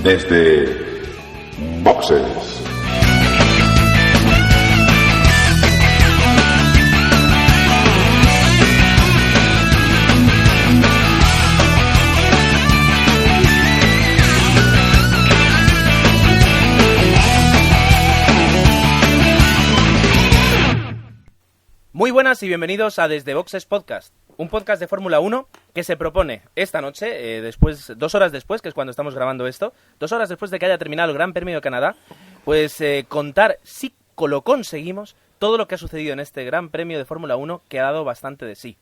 desde Boxes. Muy buenas y bienvenidos a Desde Boxes Podcast, un podcast de Fórmula 1 que se propone esta noche, 2 horas después, que es cuando estamos grabando esto, 2 horas después de que haya terminado el Gran Premio de Canadá, pues contar, si lo conseguimos, todo lo que ha sucedido en este Gran Premio de Fórmula 1 que ha dado bastante de sí.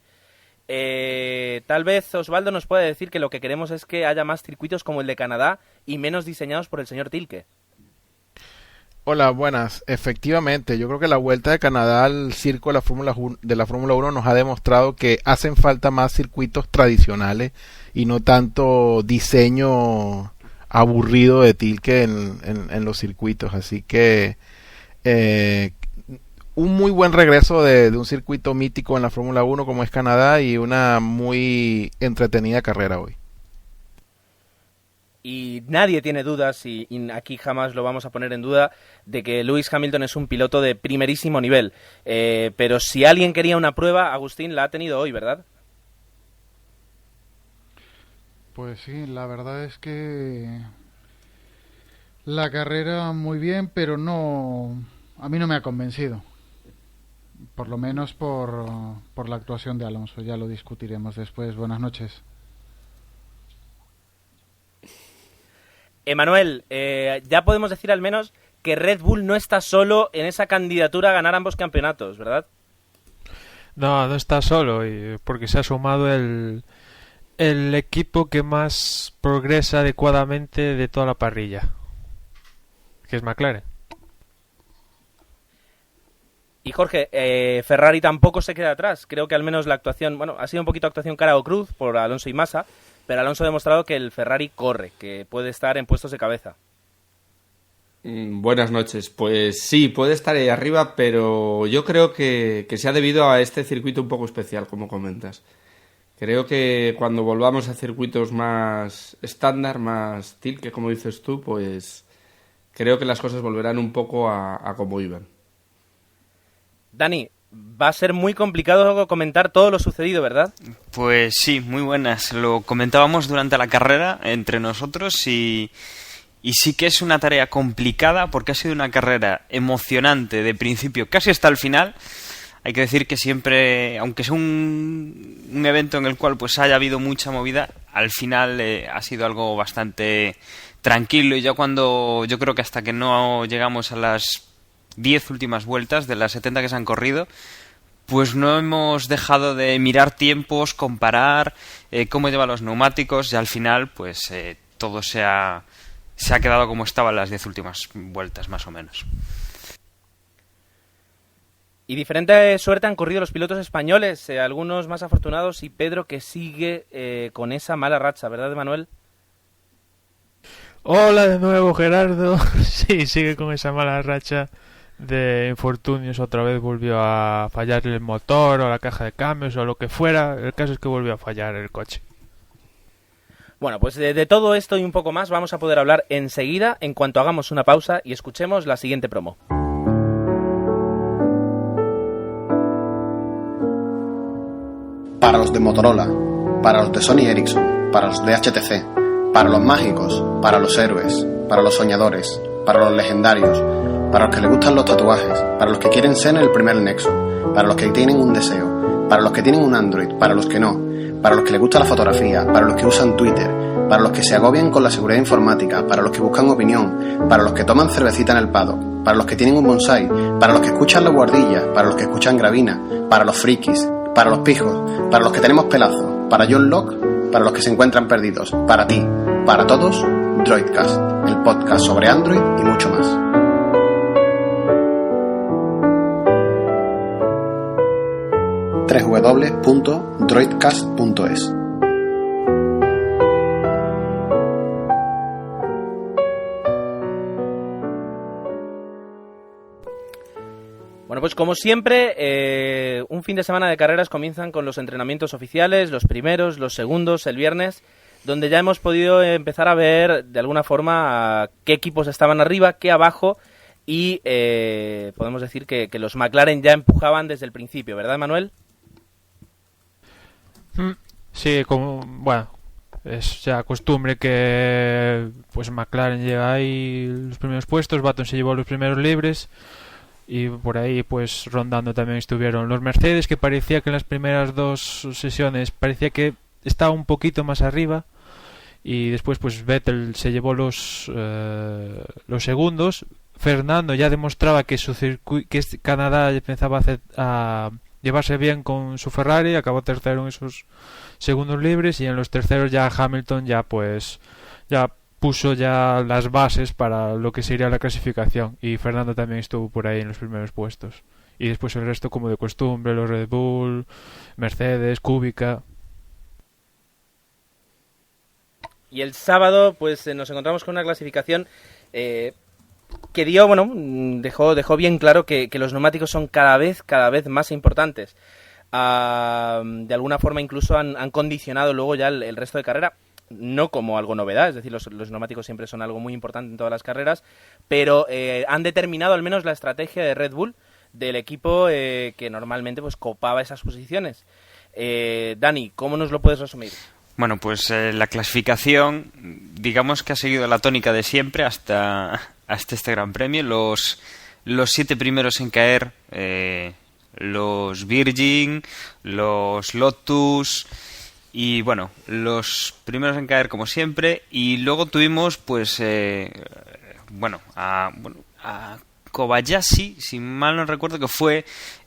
Tal vez Osvaldo nos pueda decir que lo que queremos es que haya más circuitos como el de Canadá y menos diseñados por el señor Tilke. Hola, buenas. Efectivamente, yo creo que la Vuelta de Canadá al circo de la Fórmula 1 nos ha demostrado que hacen falta más circuitos tradicionales y no tanto diseño aburrido de Tilke en los circuitos. Así que un muy buen regreso de un circuito mítico en la Fórmula 1 como es Canadá y una muy entretenida carrera hoy. Y nadie tiene dudas, y aquí jamás lo vamos a poner en duda, de que Lewis Hamilton es un piloto de primerísimo nivel. Pero si alguien quería una prueba, Agustín la ha tenido hoy, ¿verdad? Pues sí, la verdad es que la carrera muy bien, pero a mí no me ha convencido. Por lo menos por la actuación de Alonso. Ya lo discutiremos después. Buenas noches. Emanuel, ya podemos decir al menos que Red Bull no está solo en esa candidatura a ganar ambos campeonatos, ¿verdad? No está solo, porque se ha sumado el equipo que más progresa adecuadamente de toda la parrilla, que es McLaren. Y Jorge, Ferrari tampoco se queda atrás. Creo que al menos la actuación, ha sido un poquito actuación cara o cruz por Alonso y Massa, pero Alonso ha demostrado que el Ferrari corre, que puede estar en puestos de cabeza. Buenas noches. Pues sí, puede estar ahí arriba, pero yo creo que se ha debido a este circuito un poco especial, como comentas. Creo que cuando volvamos a circuitos más estándar, más Tilke, como dices tú, pues creo que las cosas volverán un poco a como iban. Dani, va a ser muy complicado comentar todo lo sucedido, ¿verdad? Pues sí, muy buenas. Lo comentábamos durante la carrera entre nosotros y sí que es una tarea complicada porque ha sido una carrera emocionante de principio casi hasta el final. Hay que decir que siempre, aunque sea un evento en el cual pues haya habido mucha movida, al final ha sido algo bastante tranquilo, y ya cuando yo creo que hasta que no llegamos a las 10 últimas vueltas de las 70 que se han corrido, pues no hemos dejado de mirar tiempos, comparar cómo llevan los neumáticos, y al final pues todo se ha quedado como estaba en las 10 últimas vueltas, más o menos. Y diferente suerte han corrido los pilotos españoles, algunos más afortunados, y Pedro, que sigue con esa mala racha, ¿verdad, Manuel? Hola de nuevo, Gerardo. Sí, sigue con esa mala racha de infortunios. Otra vez volvió a fallar el motor o la caja de cambios o lo que fuera. El caso es que volvió a fallar el coche. Bueno, pues de todo esto y un poco más vamos a poder hablar enseguida, en cuanto hagamos una pausa y escuchemos la siguiente promo. Para los de Motorola, para los de Sony Ericsson, para los de HTC, para los mágicos, para los héroes, para los soñadores, para los legendarios, para los que les gustan los tatuajes, para los que quieren ser el primer nexo, para los que tienen un deseo, para los que tienen un Android, para los que no, para los que les gusta la fotografía, para los que usan Twitter, para los que se agobian con la seguridad informática, para los que buscan opinión, para los que toman cervecita en el paddock, para los que tienen un bonsai, para los que escuchan la guardilla, para los que escuchan Gravina, para los frikis, para los pijos, para los que tenemos pelazo, para John Locke, para los que se encuentran perdidos, para ti, para todos, Droidcast, el podcast sobre Android y mucho más. www.droidcast.es. Bueno, pues como siempre, un fin de semana de carreras comienzan con los entrenamientos oficiales, los primeros, los segundos, el viernes. donde ya hemos podido empezar a ver de alguna forma qué equipos estaban arriba, qué abajo, y podemos decir que los McLaren ya empujaban desde el principio, ¿verdad, Manuel? Sí, bueno, es ya costumbre que pues McLaren llega ahí los primeros puestos, Button se llevó los primeros libres y por ahí pues rondando también estuvieron los Mercedes, que parecía que en las primeras dos sesiones parecía que estaba un poquito más arriba, y después pues Vettel se llevó los segundos. Fernando ya demostraba que Canadá empezaba a llevarse bien con su Ferrari, acabó tercero en esos segundos libres, y en los terceros ya Hamilton ya puso ya las bases para lo que sería la clasificación, y Fernando también estuvo por ahí en los primeros puestos, y después el resto como de costumbre, los Red Bull, Mercedes, Kubica. Y el sábado pues nos encontramos con una clasificación que dejó bien claro que los neumáticos son cada vez más importantes. De alguna forma incluso han condicionado luego ya el resto de carrera, no como algo novedad, es decir, los neumáticos siempre son algo muy importante en todas las carreras, pero han determinado al menos la estrategia de Red Bull, del equipo que normalmente pues copaba esas posiciones. Dani, ¿cómo nos lo puedes resumir? Bueno, pues la clasificación, digamos que ha seguido la tónica de siempre hasta este Gran Premio. Los 7 primeros en caer, los Virgin, los Lotus, y bueno, los primeros en caer como siempre. Y luego tuvimos pues a Kobayashi, si mal no recuerdo, que fue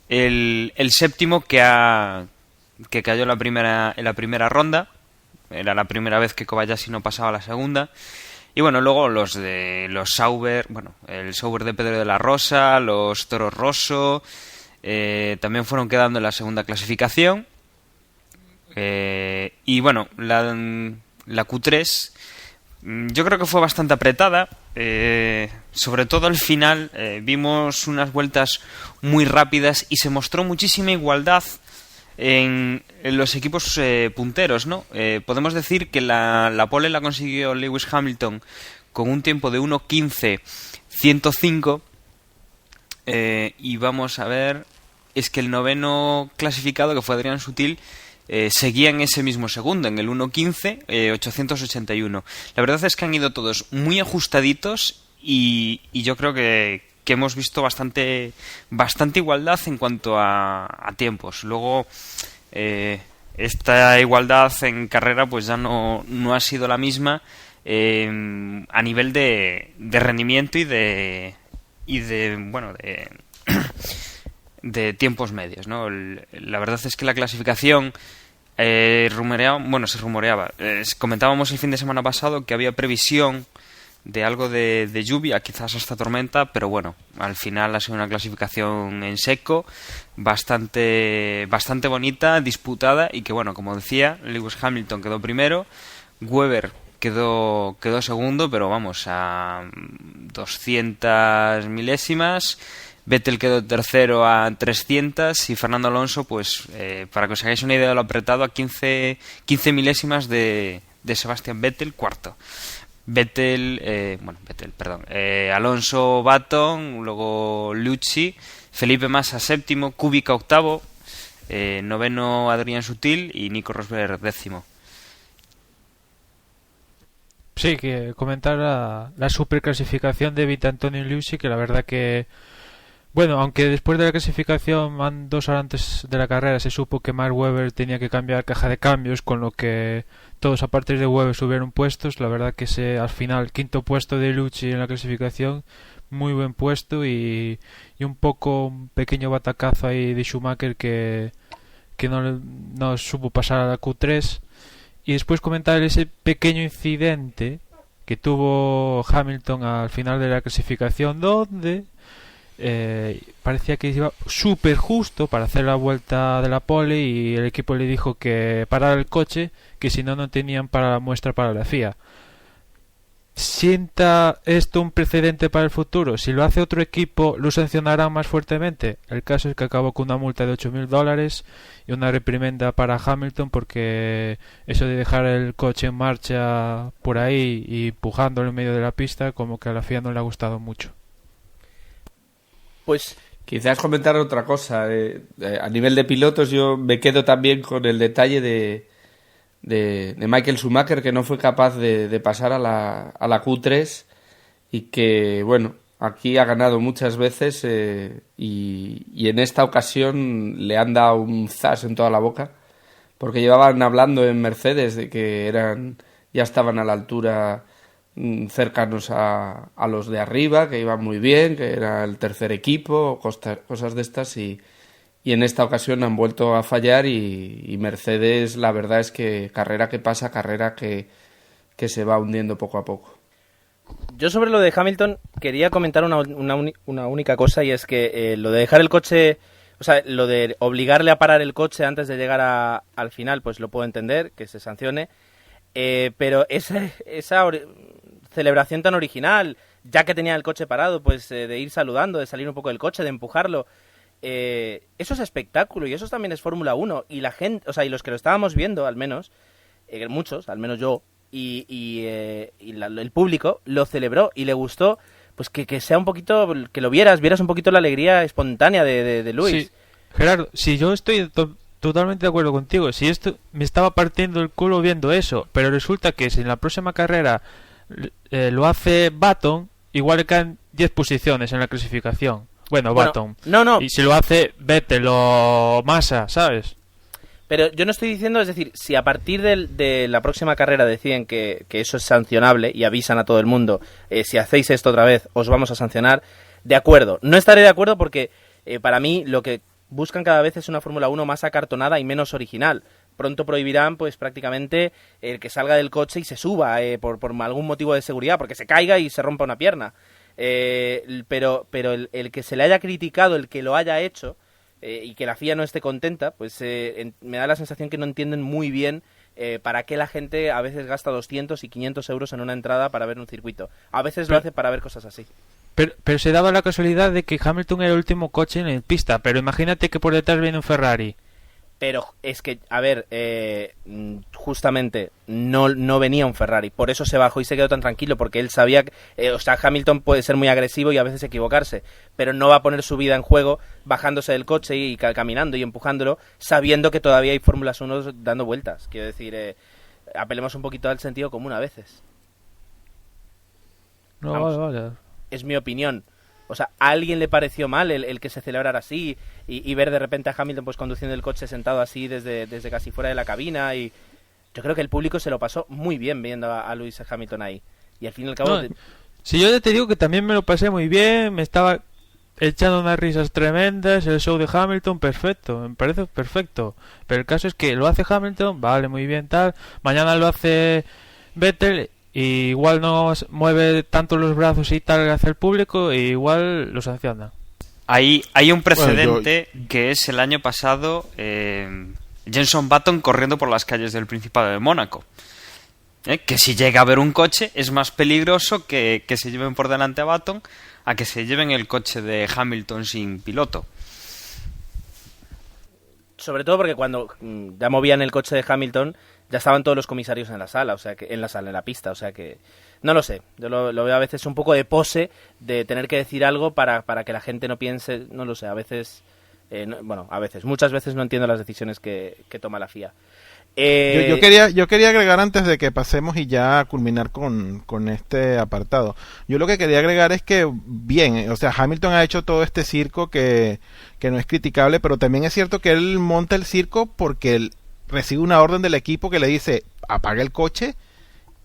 el séptimo que cayó en la primera ronda. Era la primera vez que Kobayashi no pasaba a la segunda. Y bueno, luego los Sauber, el Sauber de Pedro de la Rosa, los Toro Rosso, también fueron quedando en la segunda clasificación. Y bueno, la Q3 yo creo que fue bastante apretada, sobre todo al final. Vimos unas vueltas muy rápidas y se mostró muchísima igualdad en los equipos punteros, ¿no? Podemos decir que la pole la consiguió Lewis Hamilton con un tiempo de 1:15.105, y vamos a ver, es que el noveno clasificado, que fue Adrián Sutil, seguía en ese mismo segundo, en el 1:15.881. La verdad es que han ido todos muy ajustaditos, y yo creo que hemos visto bastante igualdad en cuanto a tiempos. Luego esta igualdad en carrera pues ya no ha sido la misma a nivel de rendimiento y de tiempos medios, ¿no? La verdad es que la clasificación se rumoreaba. Comentábamos el fin de semana pasado que había previsión de algo de lluvia, quizás hasta tormenta, pero bueno, al final ha sido una clasificación en seco, bastante bonita, disputada, y que bueno, como decía, Lewis Hamilton quedó primero, Webber quedó segundo, pero vamos, a 200 milésimas, Vettel quedó tercero a 300, y Fernando Alonso, pues para que os hagáis una idea de lo apretado, a 15 milésimas de Sebastian Vettel, cuarto. Alonso, Button, luego Lucci, Felipe Massa séptimo, Kubica octavo, noveno Adrián Sutil y Nico Rosberg décimo. Sí, que comentar la superclasificación de Vitantonio Lucci, que la verdad que, bueno, aunque después de la clasificación, 2 horas antes de la carrera, se supo que Mark Webber tenía que cambiar caja de cambios, con lo que todos a partir de Webber subieron puestos. La verdad que al final, quinto puesto de Lucci en la clasificación, muy buen puesto, y un pequeño batacazo ahí de Schumacher que no supo pasar a la Q3. Y después comentar ese pequeño incidente que tuvo Hamilton al final de la clasificación, donde parecía que iba súper justo para hacer la vuelta de la pole, y el equipo le dijo que parara el coche, que si no tenían para la muestra para la FIA. ¿sienta esto un precedente para el futuro? Si lo hace otro equipo, ¿lo sancionarán más fuertemente? El caso es que acabó con una multa de $8.000 y una reprimenda para Hamilton porque eso de dejar el coche en marcha por ahí y empujándolo en medio de la pista, como que a la FIA no le ha gustado mucho. Pues quizás comentar otra cosa. A nivel de pilotos, yo me quedo también con el detalle de Michael Schumacher, que no fue capaz de pasar a la Q3 y que, bueno, aquí ha ganado muchas veces y en esta ocasión le han dado un zas en toda la boca, porque llevaban hablando en Mercedes de que ya estaban a la altura, cercanos a los de arriba, que iban muy bien, que era el tercer equipo, cosas de estas, y en esta ocasión han vuelto a fallar y Mercedes, la verdad es que carrera que pasa, carrera que se va hundiendo poco a poco. yo sobre lo de Hamilton quería comentar una única cosa, y es que lo de dejar el coche, o sea, lo de obligarle a parar el coche antes de llegar al final, pues lo puedo entender, que se sancione, pero esa celebración tan original, ya que tenía el coche parado, pues de ir saludando, de salir un poco del coche, de empujarlo, eso es espectáculo y eso también es Fórmula 1 y la gente, o sea, y los que lo estábamos viendo, al menos, muchos, al menos yo, y el público lo celebró y le gustó, pues que sea un poquito, que lo vieras un poquito la alegría espontánea de Lewis. Sí, Gerardo, si yo estoy totalmente de acuerdo contigo, si esto me estaba partiendo el culo viendo eso, pero resulta que si en la próxima carrera lo hace Button, igual le caen 10 posiciones en la clasificación. Bueno, Button. No. Y si lo hace Vettel o Massa, ¿sabes? Pero yo no estoy diciendo, es decir, si a partir de la próxima carrera deciden que eso es sancionable y avisan a todo el mundo, si hacéis esto otra vez os vamos a sancionar, de acuerdo. No estaré de acuerdo porque para mí lo que buscan cada vez es una Fórmula 1 más acartonada y menos original. Pronto prohibirán pues prácticamente el que salga del coche y se suba por algún motivo de seguridad, porque se caiga y se rompa una pierna. Pero el que se le haya criticado, el que lo haya hecho y que la FIA no esté contenta, pues me da la sensación que no entienden muy bien para qué la gente a veces gasta 200 y 500 euros en una entrada para ver un circuito. A veces lo hace para ver cosas así. Pero se daba la casualidad de que Hamilton era el último coche en pista, pero imagínate que por detrás viene un Ferrari. Pero es que, a ver, justamente no venía un Ferrari, por eso se bajó y se quedó tan tranquilo, porque él sabía que, Hamilton puede ser muy agresivo y a veces equivocarse, pero no va a poner su vida en juego bajándose del coche y caminando y empujándolo, sabiendo que todavía hay Fórmulas 1 dando vueltas. Quiero decir, apelemos un poquito al sentido común a veces. No, Vamos, vale. es mi opinión. O sea, ¿a alguien le pareció mal el que se celebrara así y ver de repente a Hamilton pues conduciendo el coche sentado así desde casi fuera de la cabina? Y yo creo que el público se lo pasó muy bien viendo a Lewis Hamilton ahí. Y al fin y al cabo... No, si yo ya te digo que también me lo pasé muy bien, me estaba echando unas risas tremendas, el show de Hamilton, perfecto, me parece perfecto. Pero el caso es que lo hace Hamilton, vale, muy bien, tal. Mañana lo hace Vettel... y igual no mueve tanto los brazos y tal hacia el público, e igual lo sanciona. Hay un precedente que es el año pasado Jenson Button corriendo por las calles del Principado de Mónaco. Que si llega a ver un coche es más peligroso que se lleven por delante a Button a que se lleven el coche de Hamilton sin piloto. Sobre todo porque cuando ya movían el coche de Hamilton ya estaban todos los comisarios en la sala, o sea que en la pista, o sea que no lo sé, yo lo veo a veces un poco de pose de tener que decir algo para que la gente no piense, no lo sé, a veces muchas veces no entiendo las decisiones que toma la FIA. Yo quería agregar antes de que pasemos y ya culminar con este apartado. Yo lo que quería agregar es que, bien, o sea, Hamilton ha hecho todo este circo que no es criticable, pero también es cierto que él monta el circo porque él recibe una orden del equipo que le dice apaga el coche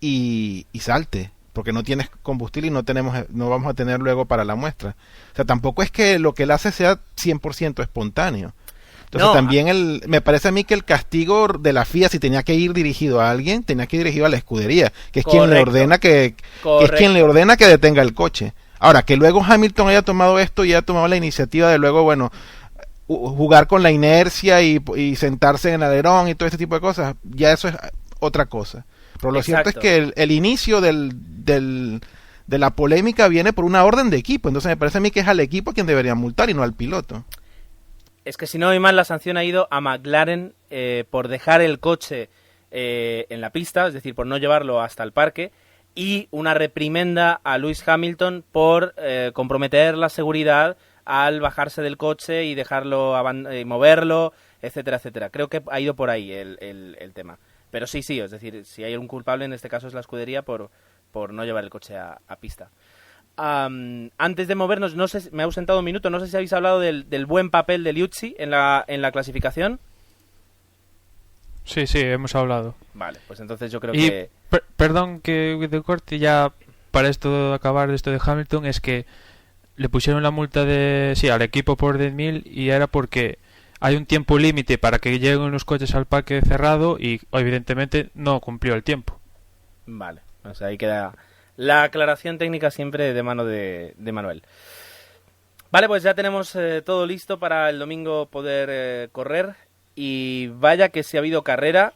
y salte, porque no tienes combustible y no vamos a tener luego para la muestra. O sea, tampoco es que lo que él hace sea 100% espontáneo. Entonces también me parece a mí que el castigo de la FIA, si tenía que ir dirigido a alguien, tenía que ir dirigido a la escudería, que es quien le ordena que es quien le ordena que detenga el coche. Ahora, que luego Hamilton haya tomado esto y haya tomado la iniciativa de luego, bueno, jugar con la inercia y sentarse en el alerón y todo este tipo de cosas, ya eso es otra cosa. Pero lo cierto es Exacto. que el inicio de la polémica viene por una orden de equipo. Entonces me parece a mí que es al equipo quien debería multar y no al piloto. Es que si no voy mal, la sanción ha ido a McLaren por dejar el coche en la pista, es decir, por no llevarlo hasta el parque, y una reprimenda a Lewis Hamilton por comprometer la seguridad al bajarse del coche y dejarlo moverlo, etcétera, etcétera. Creo que ha ido por ahí el tema. Pero sí, es decir, si hay un culpable, en este caso es la escudería por no llevar el coche a pista. Antes de movernos, no sé, me ha ausentado un minuto, no sé si habéis hablado del buen papel de Liuzzi en la clasificación. Sí, hemos hablado. Vale, pues entonces yo creo Y que... perdón que te corte ya para esto acabar de esto de Hamilton, es que le pusieron la multa al equipo por 10.000 y era porque hay un tiempo límite para que lleguen los coches al parque cerrado y evidentemente no cumplió el tiempo. Vale, o sea, ahí queda la aclaración técnica siempre de mano de Manuel. Vale, pues ya tenemos todo listo para el domingo poder correr. Y vaya que si ha habido carrera,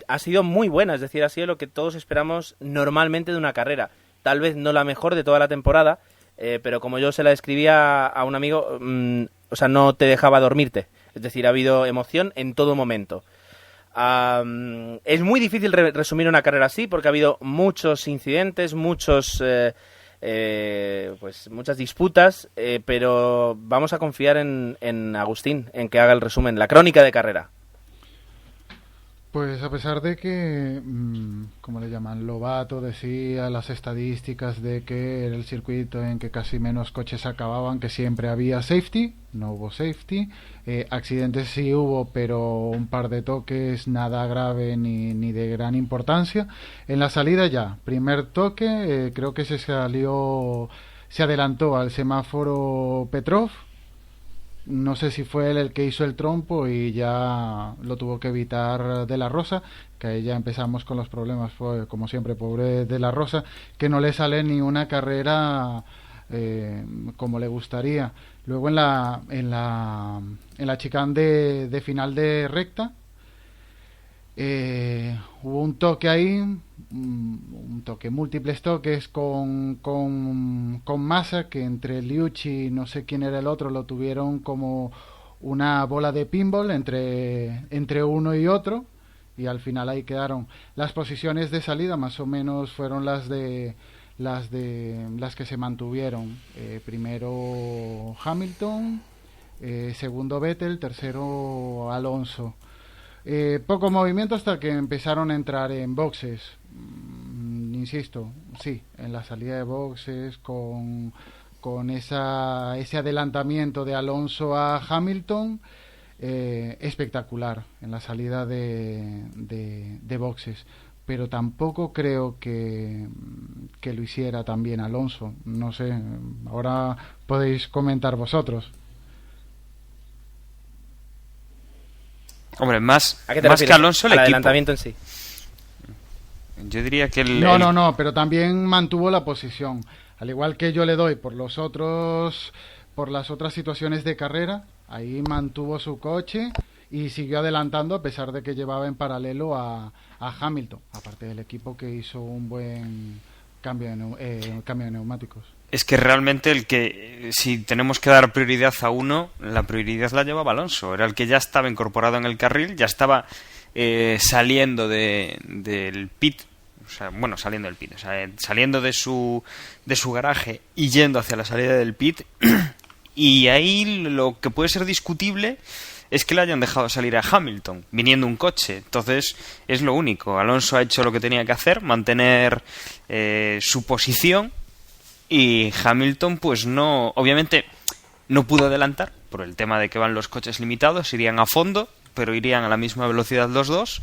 ha sido muy buena, es decir, ha sido lo que todos esperamos normalmente de una carrera. Tal vez no la mejor de toda la temporada, pero como yo se la escribía a un amigo, o sea, no te dejaba dormirte. Es decir, ha habido emoción en todo momento. Es muy difícil resumir una carrera así porque ha habido muchos incidentes, muchas disputas, pero vamos a confiar en Agustín, en que haga el resumen, la crónica de carrera. Pues a pesar de que, como le llaman, Lobato decía las estadísticas de que era el circuito en que casi menos coches acababan, que siempre había safety, no hubo safety, accidentes sí hubo, pero un par de toques, nada grave ni de gran importancia. En la salida ya, primer toque, creo que se adelantó al semáforo Petrov. No sé si fue él el que hizo el trompo y ya lo tuvo que evitar De La Rosa, que ahí ya empezamos con los problemas. Fue, como siempre, pobre De La Rosa, que no le sale ni una carrera como le gustaría. Luego en la chicane de final de recta, hubo un toque ahí, múltiples toques con Massa, que entre Liuzzi y no sé quién era el otro lo tuvieron como una bola de pinball entre uno y otro, y al final ahí quedaron. Las posiciones de salida más o menos fueron las que se mantuvieron. Primero Hamilton, segundo Vettel, tercero Alonso. Poco movimiento hasta que empezaron a entrar en boxes. Insisto, sí, en la salida de boxes con ese adelantamiento de Alonso a Hamilton, espectacular en la salida de boxes. Pero tampoco creo que lo hiciera también Alonso. No sé, ahora podéis comentar vosotros. Hombre, más ¿A qué te que refieres? Alonso, el Al equipo. adelantamiento en sí. Yo diría que No, pero también mantuvo la posición. Al igual que yo le doy por las otras situaciones de carrera, ahí mantuvo su coche y siguió adelantando a pesar de que llevaba en paralelo a Hamilton, aparte del equipo que hizo un buen cambio de neumáticos. Es que realmente si tenemos que dar prioridad a uno, la prioridad la llevaba Alonso. Era el que ya estaba incorporado en el carril, ya estaba saliendo del pit. O sea, bueno, saliendo del pit, o sea, saliendo de su garaje y yendo hacia la salida del pit. Y ahí lo que puede ser discutible es que le hayan dejado salir a Hamilton viniendo un coche. Entonces es lo único. Alonso ha hecho lo que tenía que hacer, mantener su posición, y Hamilton pues no, obviamente no pudo adelantar por el tema de que van los coches limitados, irían a fondo, pero irían a la misma velocidad los dos.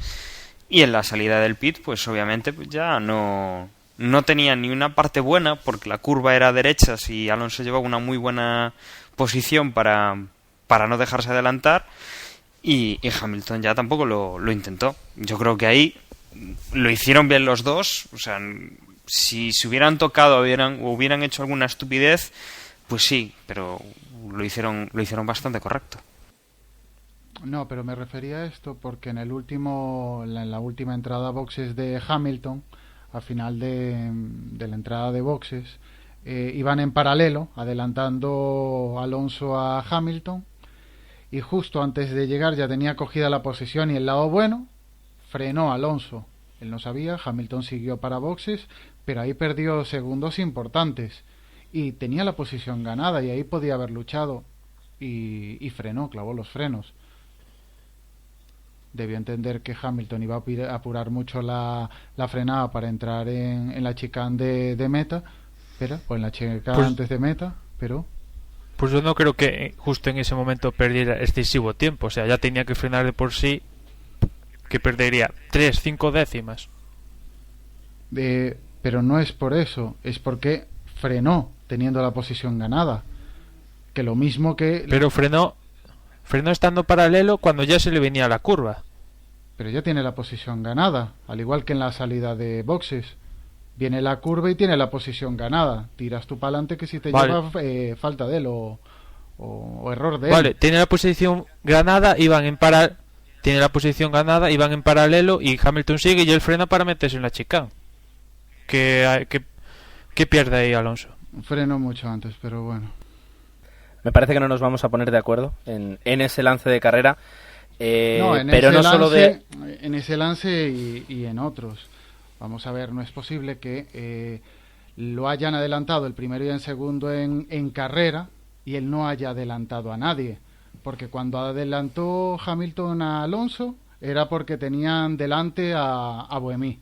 Y en la salida del pit, pues obviamente pues ya no tenía ni una parte buena, porque la curva era derecha y Alonso llevaba una muy buena posición para no dejarse adelantar, y Hamilton ya tampoco lo intentó. Yo creo que ahí lo hicieron bien los dos. O sea, si se hubieran tocado o hubieran hecho alguna estupidez, pues sí, pero lo hicieron bastante correcto. No, pero me refería a esto porque en la última entrada a boxes de Hamilton, al final de la entrada de boxes, iban en paralelo, adelantando Alonso a Hamilton, y justo antes de llegar ya tenía cogida la posición y el lado bueno, frenó Alonso. Él no sabía, Hamilton siguió para boxes, pero ahí perdió segundos importantes y tenía la posición ganada y ahí podía haber luchado y frenó, clavó los frenos. Debió entender que Hamilton iba a apurar mucho la frenada para entrar en la chicane de meta, o en la chicane antes de meta, pero... Pues yo no creo que justo en ese momento perdiera excesivo tiempo. O sea, ya tenía que frenar de por sí, que perdería 3-5 décimas. Pero no es por eso, es porque frenó teniendo la posición ganada. Que lo mismo que... Pero frenó estando paralelo cuando ya se le venía la curva. Pero ya tiene la posición ganada, al igual que en la salida de boxes. Viene la curva y tiene la posición ganada. Tiras tú para adelante que si te lleva falta de él o error de él. Vale, tiene la posición ganada, iban en paralelo y Hamilton sigue y él frena para meterse en la chicane. ¿Qué pierde ahí Alonso? Frenó mucho antes, pero bueno. Me parece que no nos vamos a poner de acuerdo en ese lance de carrera. Pero no solo en ese lance y en otros. Vamos a ver, no es posible que lo hayan adelantado el primero y el segundo en carrera y él no haya adelantado a nadie. Porque cuando adelantó Hamilton a Alonso era porque tenían delante a Buemi.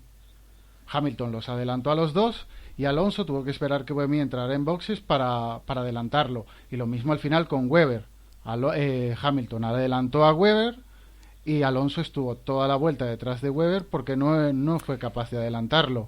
Hamilton los adelantó a los dos y Alonso tuvo que esperar que Buemi entrara en boxes para adelantarlo. Y lo mismo al final con Webber. Hamilton adelantó a Webber y Alonso estuvo toda la vuelta detrás de Webber porque no fue capaz de adelantarlo.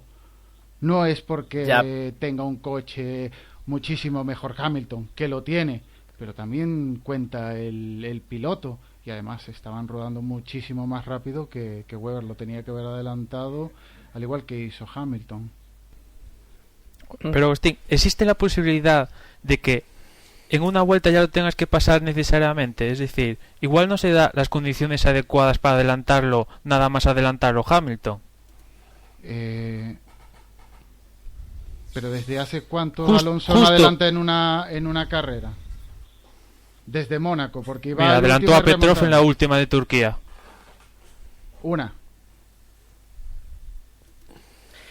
No es porque tenga un coche muchísimo mejor Hamilton, que lo tiene, pero también cuenta el piloto, y además estaban rodando muchísimo más rápido que Webber lo tenía que haber adelantado, al igual que hizo Hamilton. Pero Agustín, ¿existe la posibilidad de que en una vuelta ya lo tengas que pasar necesariamente? Es decir, igual no se da las condiciones adecuadas para adelantarlo, nada más adelantarlo Hamilton. Pero ¿desde hace cuánto Alonso no adelanta en una carrera? Desde Mónaco, porque iba adelantó a Petrov en la última de Turquía. Una.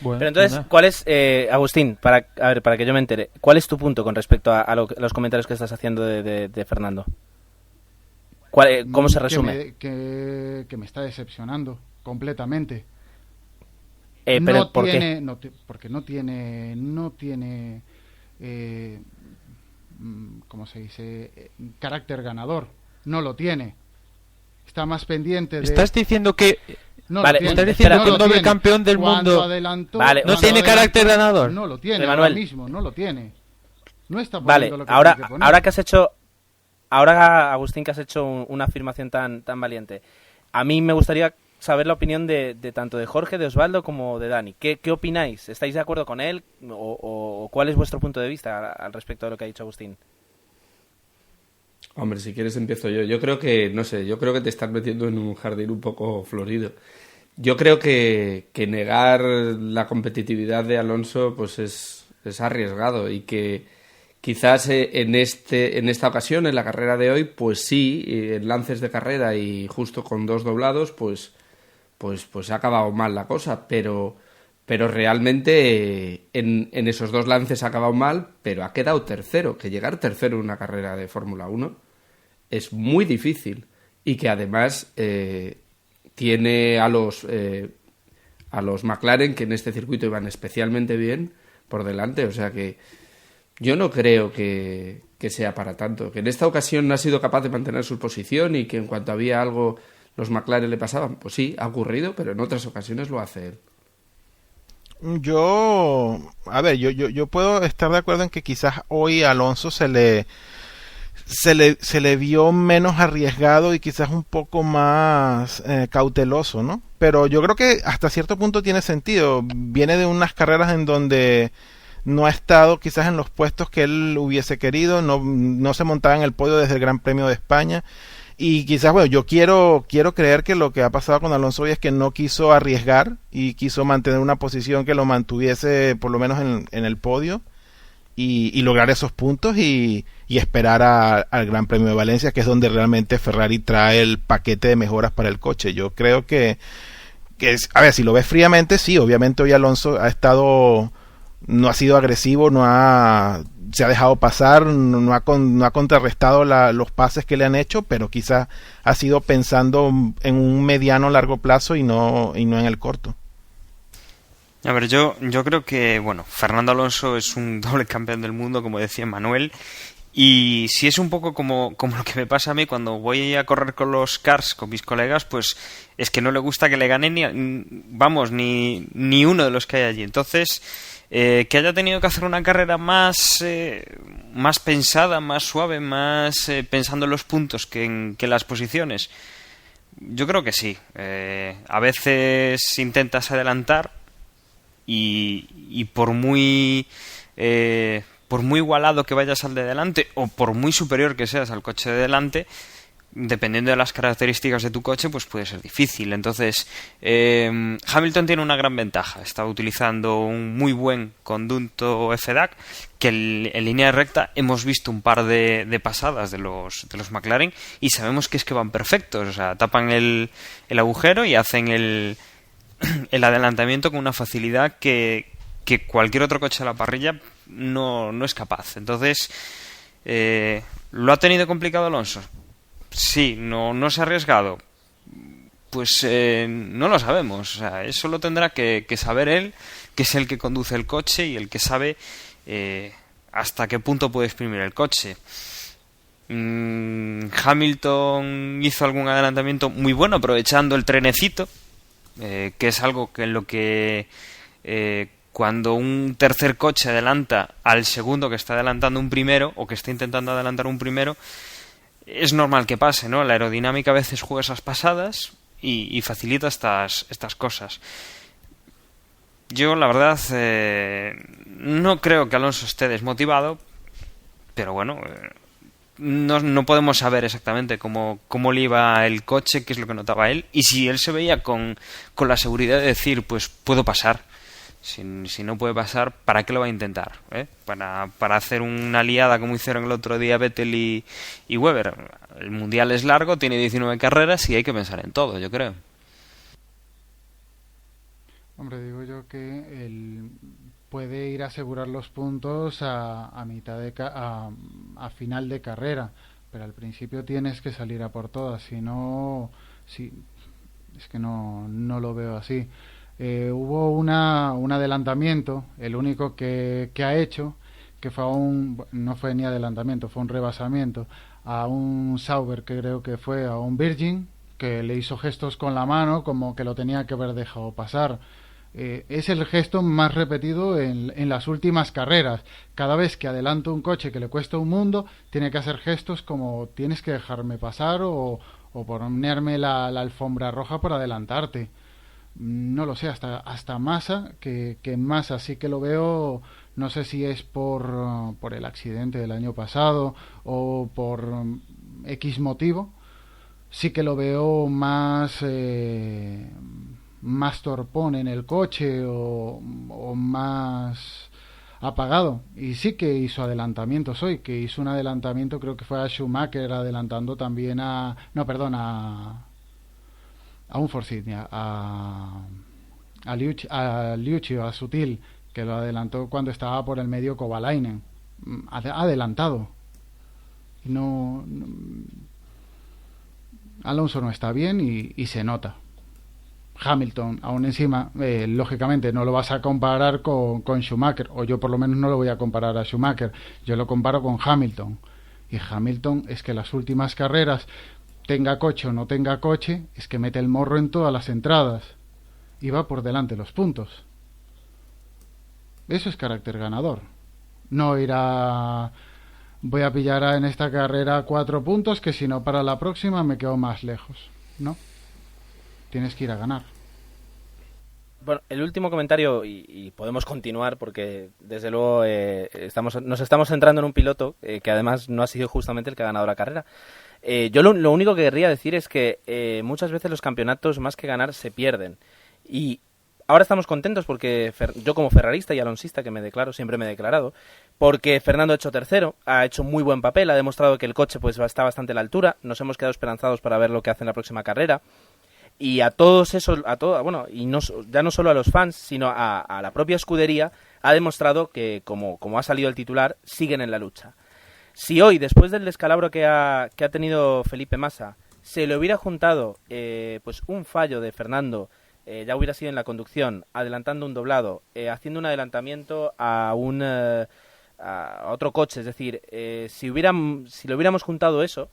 Bueno, pero entonces, ¿cuál es, Agustín, para que yo me entere, cuál es tu punto con respecto a los comentarios que estás haciendo de Fernando? ¿Cómo se resume? Que me está decepcionando completamente. Pero ¿por qué? Porque no tiene ¿cómo se dice? Carácter ganador. No lo tiene. Está más pendiente de... ¿Estás diciendo que... estás diciendo que un doble campeón del mundo no tiene carácter ganador? No lo tiene, ahora mismo, no lo tiene. No está poniendo lo que tiene que poner. Ahora, Agustín, que has hecho una afirmación tan valiente, a mí me gustaría saber la opinión de tanto de Jorge, de Osvaldo como de Dani. ¿Qué opináis? ¿Estáis de acuerdo con él? ¿O cuál es vuestro punto de vista al respecto de lo que ha dicho Agustín? Hombre, si quieres empiezo yo. Yo creo que te estás metiendo en un jardín un poco florido. Yo creo que negar la competitividad de Alonso pues es arriesgado, y que quizás en esta ocasión, en la carrera de hoy, pues sí, en lances de carrera y justo con dos doblados, pues ha acabado mal la cosa, pero realmente en esos dos lances ha acabado mal, pero ha quedado tercero, que llegar tercero en una carrera de Fórmula 1 es muy difícil, y que además tiene a los McLaren, que en este circuito iban especialmente bien, por delante. O sea que yo no creo que sea para tanto, que en esta ocasión no ha sido capaz de mantener su posición y que en cuanto había algo los McLaren le pasaban. Pues sí, ha ocurrido, pero en otras ocasiones lo hace él. Yo puedo estar de acuerdo en que quizás hoy a Alonso se le vio menos arriesgado y quizás un poco más cauteloso, ¿no? Pero yo creo que hasta cierto punto tiene sentido. Viene de unas carreras en donde no ha estado quizás en los puestos que él hubiese querido, no se montaba en el podio desde el Gran Premio de España, Y quizás, bueno, yo quiero creer que lo que ha pasado con Alonso hoy es que no quiso arriesgar y quiso mantener una posición que lo mantuviese por lo menos en el podio y lograr esos puntos y esperar al Gran Premio de Valencia, que es donde realmente Ferrari trae el paquete de mejoras para el coche. Yo creo que es, a ver, si lo ves fríamente, sí, obviamente hoy Alonso no ha sido agresivo, se ha dejado pasar, no ha contrarrestado los pases que le han hecho, pero quizás ha sido pensando en un mediano largo plazo y no en el corto. A ver, yo creo que, bueno, Fernando Alonso es un doble campeón del mundo, como decía Manuel, y si es un poco como lo que me pasa a mí cuando voy a correr con los cars, con mis colegas, pues es que no le gusta que le gane ni uno de los que hay allí. Entonces, que haya tenido que hacer una carrera más pensada, más suave, más pensando en los puntos que en las posiciones, yo creo que sí. A veces intentas adelantar y por muy igualado que vayas al de delante o por muy superior que seas al coche de delante, dependiendo de las características de tu coche, pues puede ser difícil. Entonces, Hamilton tiene una gran ventaja. Está utilizando un muy buen conducto FDAC, que en línea recta hemos visto un par de pasadas de los McLaren y sabemos que es que van perfectos. O sea, tapan el agujero y hacen el adelantamiento con una facilidad que cualquier otro coche de la parrilla no es capaz. Entonces, ¿lo ha tenido complicado Alonso? Sí. ¿No se ha arriesgado? Pues no lo sabemos. O sea, eso lo tendrá que saber él, que es el que conduce el coche y el que sabe hasta qué punto puede exprimir el coche. Hamilton hizo algún adelantamiento muy bueno aprovechando el trenecito, que es algo que en lo que cuando un tercer coche adelanta al segundo que está adelantando un primero o que está intentando adelantar un primero, es normal que pase, ¿no? La aerodinámica a veces juega esas pasadas y facilita estas cosas. Yo, la verdad, no creo que Alonso esté desmotivado, pero bueno, no podemos saber exactamente cómo le iba el coche, qué es lo que notaba él, y si él se veía con la seguridad de decir, pues puedo pasar. Si no puede pasar, ¿para qué lo va a intentar? Para hacer una liada como hicieron el otro día Vettel y Webber. El Mundial es largo, tiene 19 carreras y hay que pensar en todo, yo creo. Hombre, digo yo que él puede ir a asegurar los puntos a mitad a final de carrera, pero al principio tienes que salir a por todas, si no, es que no lo veo así. Hubo un adelantamiento, el único que ha hecho, que fue no fue ni adelantamiento, fue un rebasamiento a un Sauber, que creo que fue a un Virgin, que le hizo gestos con la mano como que lo tenía que haber dejado pasar. Es el gesto más repetido en las últimas carreras. Cada vez que adelanta un coche que le cuesta un mundo, tiene que hacer gestos como tienes que dejarme pasar o ponerme la alfombra roja por adelantarte. No lo sé, hasta Massa, que Massa sí que lo veo, no sé si es por el accidente del año pasado o por X motivo, sí que lo veo más torpón en el coche o más apagado, y sí que hizo adelantamientos hoy, que hizo un adelantamiento, creo que fue a Schumacher, adelantando también a un Force India, a Liucci, a Sutil, que lo adelantó cuando estaba por el medio Kovalainen. Adelantado. Alonso no está bien y se nota. Hamilton, aún encima, lógicamente no lo vas a comparar con Schumacher, o yo por lo menos no lo voy a comparar a Schumacher, yo lo comparo con Hamilton. Y Hamilton es que las últimas carreras, tenga coche o no tenga coche, es que mete el morro en todas las entradas y va por delante los puntos. Eso es carácter ganador. No irá, voy a pillar en esta carrera 4 puntos, que si no para la próxima me quedo más lejos. No, tienes que ir a ganar. Bueno, el último comentario, y podemos continuar porque desde luego nos estamos centrando en un piloto que además no ha sido justamente el que ha ganado la carrera. Yo lo único que querría decir es que muchas veces los campeonatos, más que ganar, se pierden. Y ahora estamos contentos porque yo como ferrarista y alonsista, que me declaro, siempre me he declarado, porque Fernando ha hecho tercero, ha hecho muy buen papel, ha demostrado que el coche pues está bastante a la altura, nos hemos quedado esperanzados para ver lo que hace en la próxima carrera. Y a todos esos, bueno, y ya no solo a los fans, sino a la propia escudería, ha demostrado que, como ha salido el titular, siguen en la lucha. Si hoy, después del descalabro que ha tenido Felipe Massa, se le hubiera juntado pues un fallo de Fernando, ya hubiera sido en la conducción, adelantando un doblado, haciendo un adelantamiento a otro coche, es decir, si le hubiéramos juntado eso,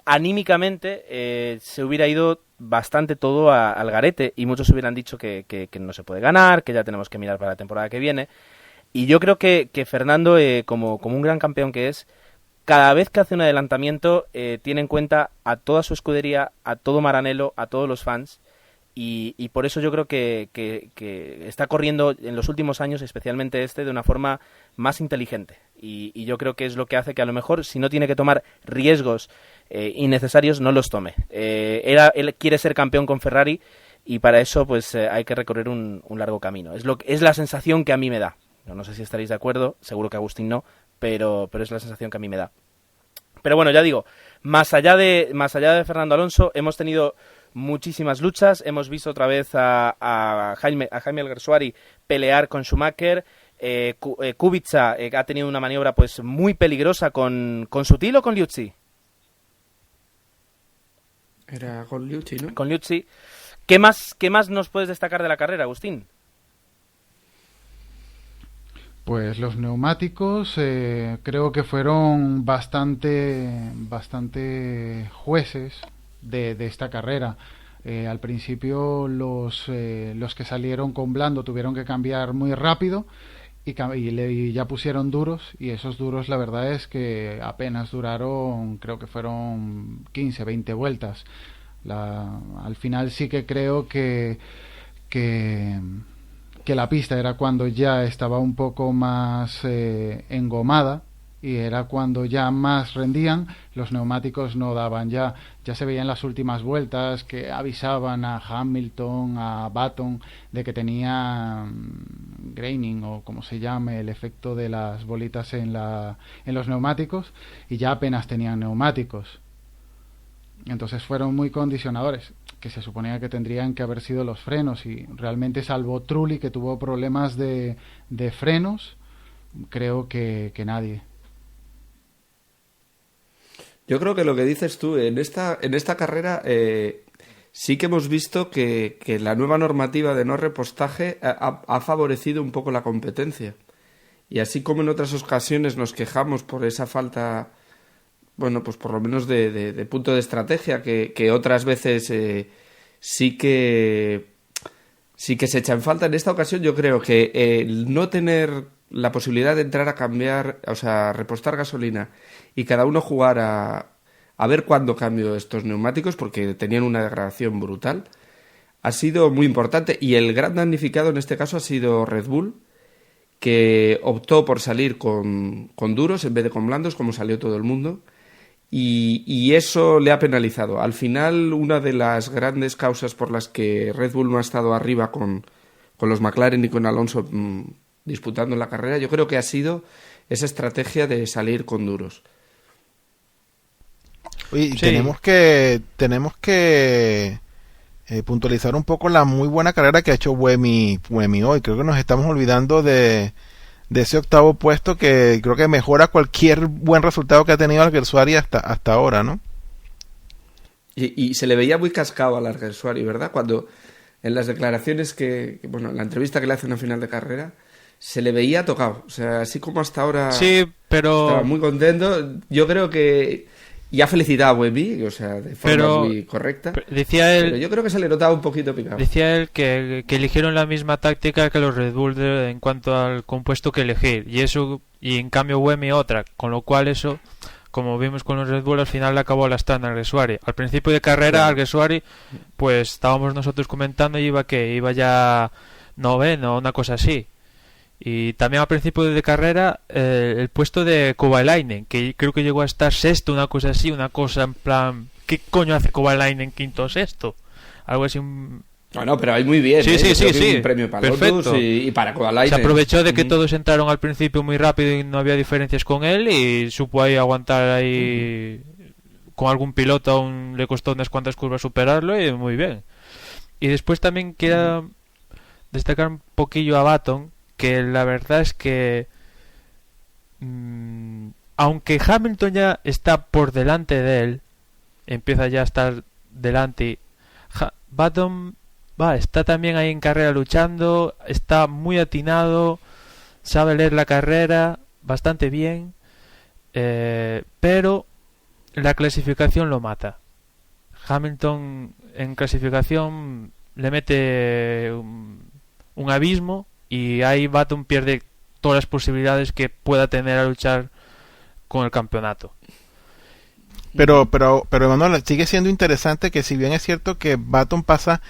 anímicamente se hubiera ido bastante todo al garete y muchos hubieran dicho que no se puede ganar, que ya tenemos que mirar para la temporada que viene. Y yo creo que Fernando, como un gran campeón que es, cada vez que hace un adelantamiento tiene en cuenta a toda su escudería, a todo Maranello, a todos los fans, y por eso yo creo que está corriendo en los últimos años, especialmente de una forma más inteligente. Y yo creo que es lo que hace que a lo mejor, si no tiene que tomar riesgos innecesarios, no los tome. Él quiere ser campeón con Ferrari y para eso pues hay que recorrer un largo camino. Es la sensación que a mí me da. No sé si estaréis de acuerdo, seguro que Agustín no, pero es la sensación que a mí me da. Pero bueno, ya digo, más allá de Fernando Alonso, hemos tenido muchísimas luchas, hemos visto otra vez a Jaime Alguersuari pelear con Schumacher, Kubica ha tenido una maniobra pues muy peligrosa con Sutil o con Liuzzi. Era con Liuzzi, ¿no? Con Liuzzi. ¿Qué más nos puedes destacar de la carrera, Agustín? Pues los neumáticos creo que fueron bastante jueces de esta carrera. Al principio los que salieron con blando tuvieron que cambiar muy rápido y ya pusieron duros, y esos duros la verdad es que apenas duraron, creo que fueron 15, 20 vueltas. Al final sí que creo que la pista era cuando ya estaba un poco más engomada y era cuando ya más rendían, los neumáticos no daban ya se veía en las últimas vueltas que avisaban a Hamilton, a Button de que tenía graining o como se llame, el efecto de las bolitas en los neumáticos, y ya apenas tenían neumáticos. Entonces fueron muy condicionadores, que se suponía que tendrían que haber sido los frenos, y realmente salvo Trulli, que tuvo problemas de frenos, creo que nadie. Yo creo que lo que dices tú, en esta carrera sí que hemos visto que la nueva normativa de no repostaje ha favorecido un poco la competencia. Y así como en otras ocasiones nos quejamos por esa falta, bueno, pues por lo menos de punto de estrategia, que otras veces sí que se echa en falta. En esta ocasión yo creo que el no tener la posibilidad de entrar a cambiar, o sea, repostar gasolina y cada uno jugar a ver cuándo cambio estos neumáticos, porque tenían una degradación brutal, ha sido muy importante. Y el gran damnificado en este caso ha sido Red Bull, que optó por salir con duros en vez de con blandos, como salió todo el mundo, y eso le ha penalizado. Al final, una de las grandes causas por las que Red Bull no ha estado arriba con los McLaren y con Alonso disputando la carrera, yo creo que ha sido esa estrategia de salir con duros. Oye, Sí. tenemos que puntualizar un poco la muy buena carrera que ha hecho Buemi hoy. Creo que nos estamos olvidando de ese octavo puesto, que creo que mejora cualquier buen resultado que ha tenido Alguersuari hasta ahora, ¿no? Y se le veía muy cascado al Alguersuari, ¿verdad? Cuando en las declaraciones bueno, en la entrevista que le hace en la final de carrera, se le veía tocado. O sea, así como hasta ahora Sí, pero estaba muy contento. Yo creo que... Y ha felicitado a Buemi, o sea, de forma muy correcta. decía Pero él, yo creo que se le notaba un poquito picado. decía él que eligieron la misma táctica que los Red Bull en cuanto al compuesto que elegir, y en cambio Buemi otra, con lo cual eso, como vimos con los Red Bull, al final le acabó lastrando a Alguersuari. Al principio de carrera, Claro. Alguersuari, pues estábamos nosotros comentando y iba ya noveno, una cosa así. Y también al principio de carrera el puesto de Kovalainen, que creo que llegó a estar sexto, una cosa así, una cosa en plan, ¿qué coño hace Kovalainen quinto o sexto? Algo así. Bueno, pero ahí muy bien. Sí, Yo sí, creo que sí. un premio para Perfecto. Lotus y para Kovalainen. Se aprovechó de que todos entraron al principio muy rápido y no había diferencias con él y supo ahí aguantar ahí con algún piloto, aún le costó unas cuantas curvas superarlo y muy bien. Y después también quiero destacar un poquillo a Button, que la verdad es que aunque Hamilton ya está por delante de él, empieza ya a estar delante, Button está también ahí en carrera luchando, está muy atinado, sabe leer la carrera bastante bien, pero la clasificación lo mata. Hamilton en clasificación le mete un abismo y ahí Button pierde todas las posibilidades que pueda tener a luchar con el campeonato. Pero Emanuel, sigue siendo interesante que si bien es cierto que Button pasa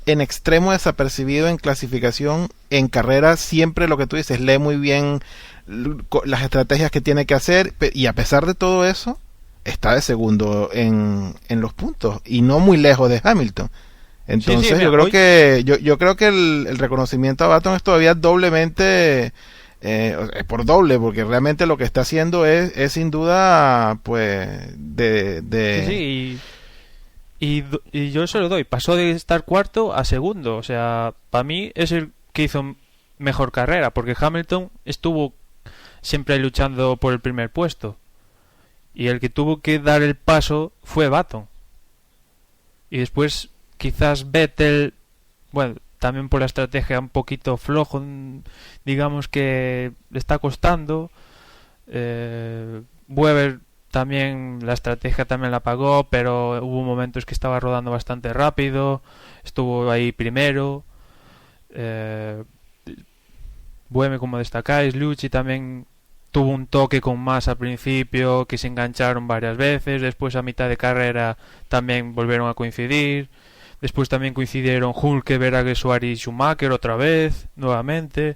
en extremo desapercibido en clasificación, en carrera siempre lo que tú dices, lee muy bien las estrategias que tiene que hacer y a pesar de todo eso está de segundo en los puntos y no muy lejos de Hamilton. Entonces mira, yo creo que el reconocimiento a Button es todavía doblemente por doble, porque realmente lo que está haciendo es sin duda pues y yo se lo doy, pasó de estar cuarto a segundo, o sea, para mí es el que hizo mejor carrera, porque Hamilton estuvo siempre luchando por el primer puesto y el que tuvo que dar el paso fue Button. Y después quizás Vettel, bueno, también por la estrategia un poquito flojo, digamos que le está costando. Weber también, la estrategia también la pagó, pero hubo momentos que estaba rodando bastante rápido, estuvo ahí primero. Buemi, como destacáis, Lucci también tuvo un toque con Massa al principio, que se engancharon varias veces, después a mitad de carrera también volvieron a coincidir. Después también coincidieron Hülkenberg, Alguersuari y Schumacher otra vez, nuevamente.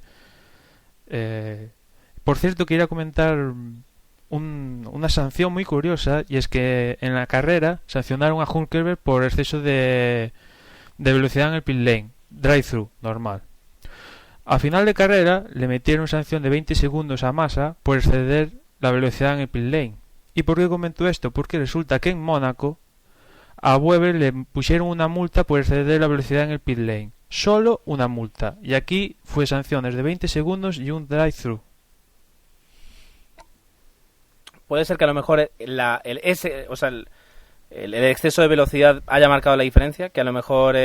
Por cierto, quería comentar una sanción muy curiosa, y es que en la carrera sancionaron a Hülkenberg por exceso de velocidad en el pit lane, drive-thru, normal. A final de carrera le metieron sanción de 20 segundos a Massa por exceder la velocidad en el pit lane. ¿Y por qué comento esto? Porque resulta que en Mónaco a Weber le pusieron una multa por exceder la velocidad en el pit lane. Solo una multa. Y aquí fue sanciones de 20 segundos y un drive-thru. Puede ser que a lo mejor el exceso de velocidad haya marcado la diferencia, que a lo mejor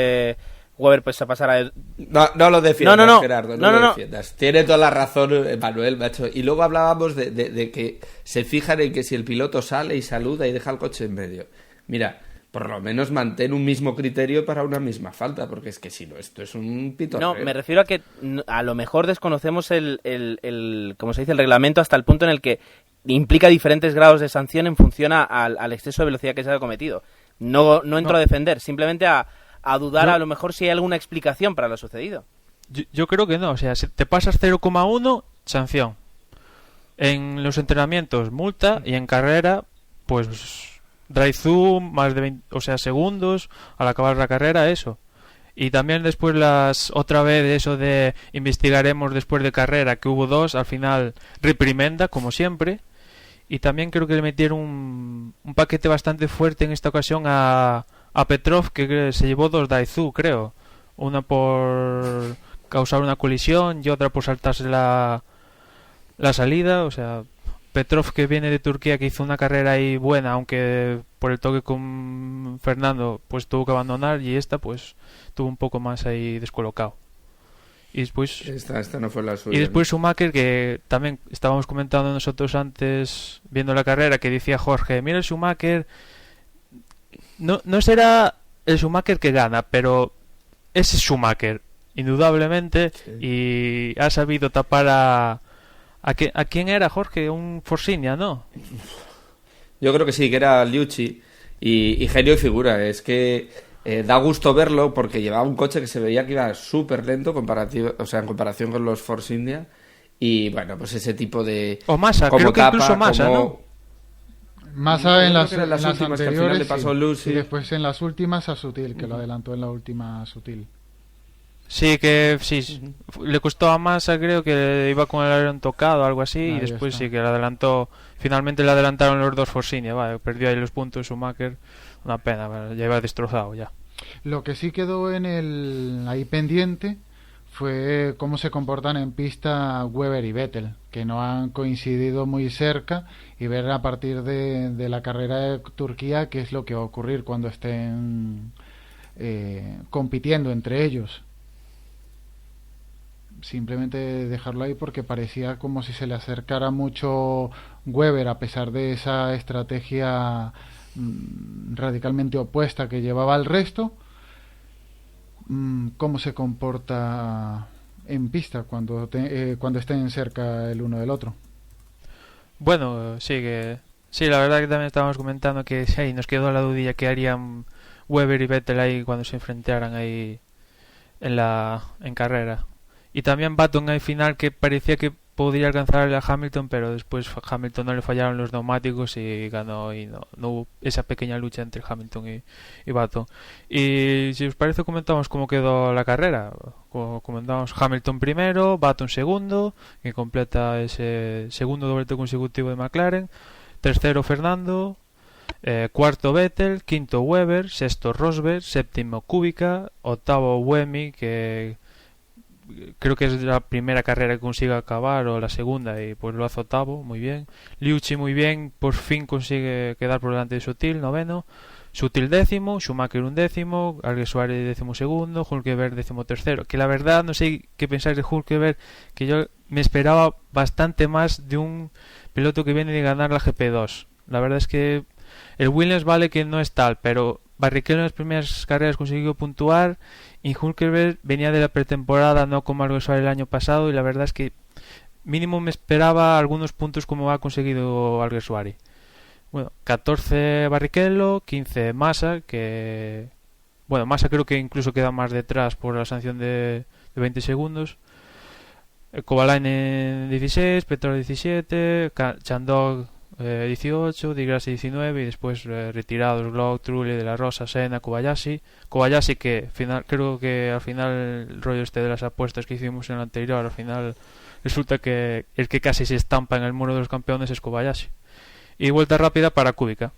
Weber pues se pasara... No lo defiendas, no. Gerardo, no lo defiendas. Tiene toda la razón Manuel, macho. Y luego hablábamos de que se fijan en que si el piloto sale y saluda y deja el coche en medio. Mira, por lo menos mantén un mismo criterio para una misma falta, porque es que si no, esto es un pitorreo. No, me refiero a que a lo mejor desconocemos como se dice, el reglamento hasta el punto en el que implica diferentes grados de sanción en función al exceso de velocidad que se ha cometido. No entro a defender, simplemente a dudar a lo mejor si hay alguna explicación para lo sucedido. Yo creo que no, o sea, si te pasas 0,1, sanción. En los entrenamientos, multa, y en carrera, pues drive-thru, más de 20, segundos, al acabar la carrera, eso. Y también después otra vez eso de investigaremos después de carrera, que hubo 2, al final reprimenda, como siempre. Y también creo que le metieron un paquete bastante fuerte en esta ocasión a Petrov, que se llevó 2 drive-thru, creo. Una por causar una colisión y otra por saltarse la salida. O sea, Petrov, que viene de Turquía, que hizo una carrera ahí buena, aunque por el toque con Fernando pues tuvo que abandonar, y esta pues tuvo un poco más ahí descolocado. Y después esta no fue la suya. Y después Schumacher, que también estábamos comentando nosotros antes viendo la carrera, que decía Jorge, mira el Schumacher, no será el Schumacher que gana, pero es Schumacher indudablemente, sí. Y ha sabido tapar ¿A quién era, Jorge? Un Force India, ¿no? Yo creo que sí, que era Liucci. Y genio y figura. Es que da gusto verlo porque llevaba un coche que se veía que iba súper lento en comparación con los Force India. Y bueno, pues ese tipo de... O Massa, como creo que tapa, incluso Massa, como- ¿no? Massa en Creo las, que eran las en las últimas, que al final anteriores le pasó sí. Lucy. Y después en las últimas a Sutil, que lo adelantó en la última a Sutil. Sí, que sí, le costó a Massa, creo que iba con el alerón tocado o algo así, y Ahí después está. sí que le adelantó. Finalmente le adelantaron los dos Force India, vale, perdió ahí los puntos Schumacher, una pena, vale, ya iba destrozado ya. Lo que sí quedó ahí pendiente fue cómo se comportan en pista Webber y Vettel, que no han coincidido muy cerca, y ver a partir de la carrera de Turquía qué es lo que va a ocurrir cuando estén compitiendo entre ellos. Simplemente dejarlo ahí porque parecía como si se le acercara mucho Webber, a pesar de esa estrategia radicalmente opuesta que llevaba al resto. Cómo se comporta en pista cuando estén cerca el uno del otro. Bueno, sí, la verdad que también estábamos comentando que sí, nos quedó la dudilla que harían Webber y Vettel ahí cuando se enfrentaran ahí en carrera. Y también Button al final, que parecía que podría alcanzar a Hamilton, pero después Hamilton no le fallaron los neumáticos y ganó, y no hubo esa pequeña lucha entre Hamilton y Button. Y si os parece comentamos cómo quedó la carrera. Como comentamos, Hamilton primero, Button segundo, que completa ese segundo doblete consecutivo de McLaren. Tercero Fernando, cuarto Vettel, quinto Webber, sexto Rosberg, séptimo Kubica, octavo Buemi, que creo que es la primera carrera que consigue acabar, o la segunda, y pues lo hace octavo, muy bien. Liucci muy bien, por fin consigue quedar por delante de Sutil, noveno. Sutil décimo, Schumacher undécimo, Alguersuari décimo segundo, Hülkenberg décimo tercero. Que la verdad no sé qué pensáis de Hülkenberg, que yo me esperaba bastante más de un piloto que viene de ganar la GP2. La verdad es que el Williams vale que no es tal, pero Barrichello en las primeras carreras consiguió puntuar, y Hülkenberg venía de la pretemporada, no como Alguersuari el año pasado, y la verdad es que mínimo me esperaba algunos puntos como ha conseguido Alguersuari. Bueno, 14 Barrichello, 15 Massa, que... Bueno, Massa creo que incluso queda más detrás por la sanción de 20 segundos. Kovalainen 16, Petrol 17, Chandog 18, Di Grassi 19, y después retirados Glock, Trulli, De La Rosa, Senna, Kobayashi, que creo que al final el rollo de las apuestas que hicimos en el anterior, al final resulta que el que casi se estampa en el muro de los campeones es Kobayashi. Y vuelta rápida para Kubica.